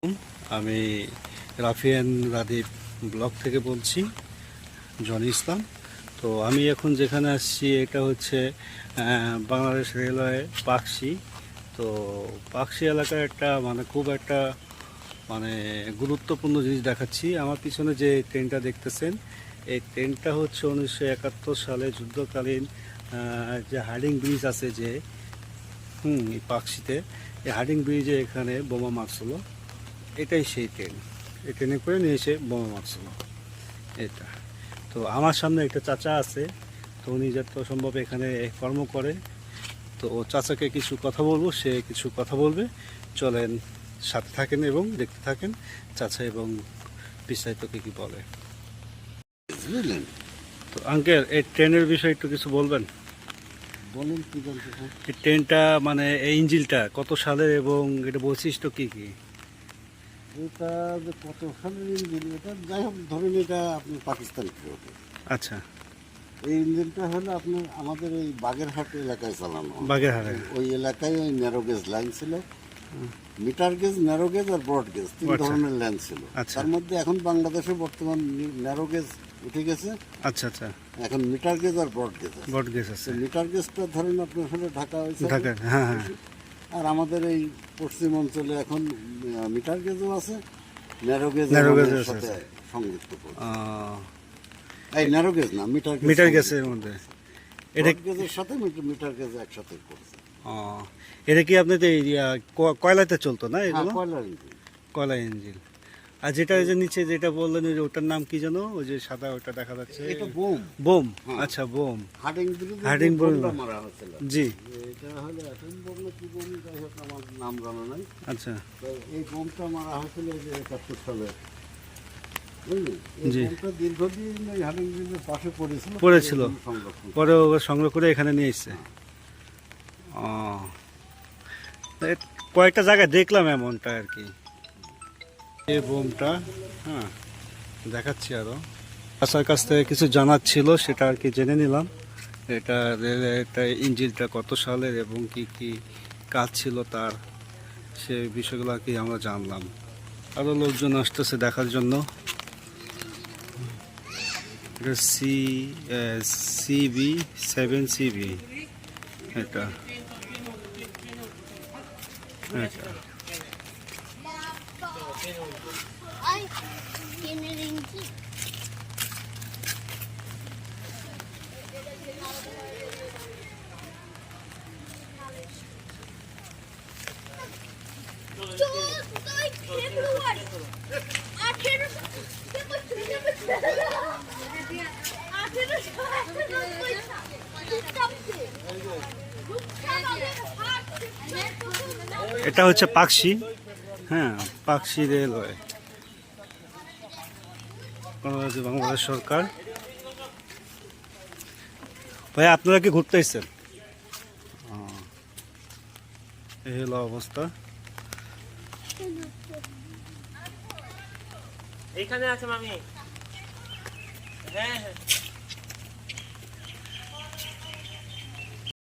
আমি রাফিয়ান রাদীপ ব্লগ থেকে বলছি, জনি ইসলাম। তো আমি এখন যেখানে আসছি এটা হচ্ছে বাংলাদেশ রেলওয়ে পাকশি। তো পাকশি এলাকার একটা খুব একটা গুরুত্বপূর্ণ জিনিস দেখাচ্ছি। আমার পিছনে যে ট্রেনটা দেখতেছেন, এই ট্রেনটা হচ্ছে 1971 সালে যুদ্ধকালীন যে হার্ডিং ব্রিজ আছে যে এই পাকশিতে, এই হার্ডিং ব্রিজে এখানে বোমা মারছিল। এটাই সেই ট্রেন। এই ট্রেনে করে নিয়ে এসে বোমা মারছিল এটা। তো আমার সামনে একটা চাচা আছে, তো উনি যত সম্ভব এখানে কর্ম করে। তো ও চাচাকে কিছু কথা বলবো, সে কিছু কথা বলবে। চলেন সাথে থাকেন এবং দেখতে থাকেন চাচা এবং বিস্তারিত কি বলে, বুঝলেন? তো আঙ্কেল, এই ট্রেনের বিষয়ে একটু কিছু বলবেন? বলেন কি বলতে চান? এই ট্রেনটা এই ইঞ্জিনটা কত সালের এবং এটা বৈশিষ্ট্য কি কি? এটা যে কত সালের ইঞ্জিন, এটা যাই হোক ধরেন এটা আপনার পাকিস্তান ফিরোতে। আচ্ছা, এই ইঞ্জিনটা হলো আপনার আমাদের এই বাগেরহাট এলাকায় চালানো। বাগেরহাটে ওই এলাকায় ওই ন্যারো গেজ লাইন ছিল, মিটার গেজ, ন্যারো গেজ আর ব্রড গেজ, তিন ধরনের লাইন ছিল। তার মধ্যে এখন বাংলাদেশে বর্তমান ন্যারো গেজ উঠে গেছে। আচ্ছা আচ্ছা, এখন মিটার গেজ আর ব্রড গেজ আছে। ব্রড গেজ আছে। মিটার গেজটা ধরেন আপনার হলো ঢাকা হয়েছে, ঢাকা, হ্যাঁ হ্যাঁ। আর আমাদের এই পশ্চিম অঞ্চলে এখন মিটার গেজও আছে, ন্যারো গেজ সাথে সংযুক্ত করছে। এই ন্যারো গেজ না, মিটার গেজের মধ্যে এটা গেজের সাথে মিটার গেজ একসাথে করছে। এটা কি আপনাদের কয়লাতে চলতো না এগুলো? কয়লার ইঞ্জিন। কয়লা ইঞ্জিন। আর যেটা ওই যে নিচে যেটা বললেন, ওই যে ওটার নাম কি যেন, ওই যে সাদা ওটা দেখা যাচ্ছে, এটা বোম। বোম, আচ্ছা বোম। হার্ডিং বোমটা মারা হয়েছিল। জি। এটা হলো অ্যাটম বোম না কি বোম, যাই হোক আমার নাম জানা নাই। আচ্ছা। তো এই বোমটা মারা হয়েছিল যে 71 সালে। জি। দীর্ঘদিন ওই হার্ডিং ব্রিজের পাশে পড়েছিল, পরে সংগ্রহ করে এখানে নিয়ে এসছে। কয়েকটা জায়গায় দেখলাম এমনটা আর কি। এই বোমটা হ্যাঁ দেখাচ্ছি আরো। আসার কাছ থেকে কিছু জানার ছিল, সেটা আর কি জেনে নিলাম। এটা ইঞ্জিনটা কত সালের এবং কি কি কাজ ছিল তার, সে বিষয়গুলো আর কি আমরা জানলাম। আরো লোকজন আসতেছে দেখার জন্য। এটা সিবি 7CB এটা। এটা হচ্ছে পাকশি, হ্যাঁ পাকশি রেলওয়ে, বাংলাদেশ সরকার। ভাই আপনারা কি ঘুরতে এসেছেন? এই হলো অবস্থা। এইখানে আছে মামি। হ্যাঁ হ্যাঁ।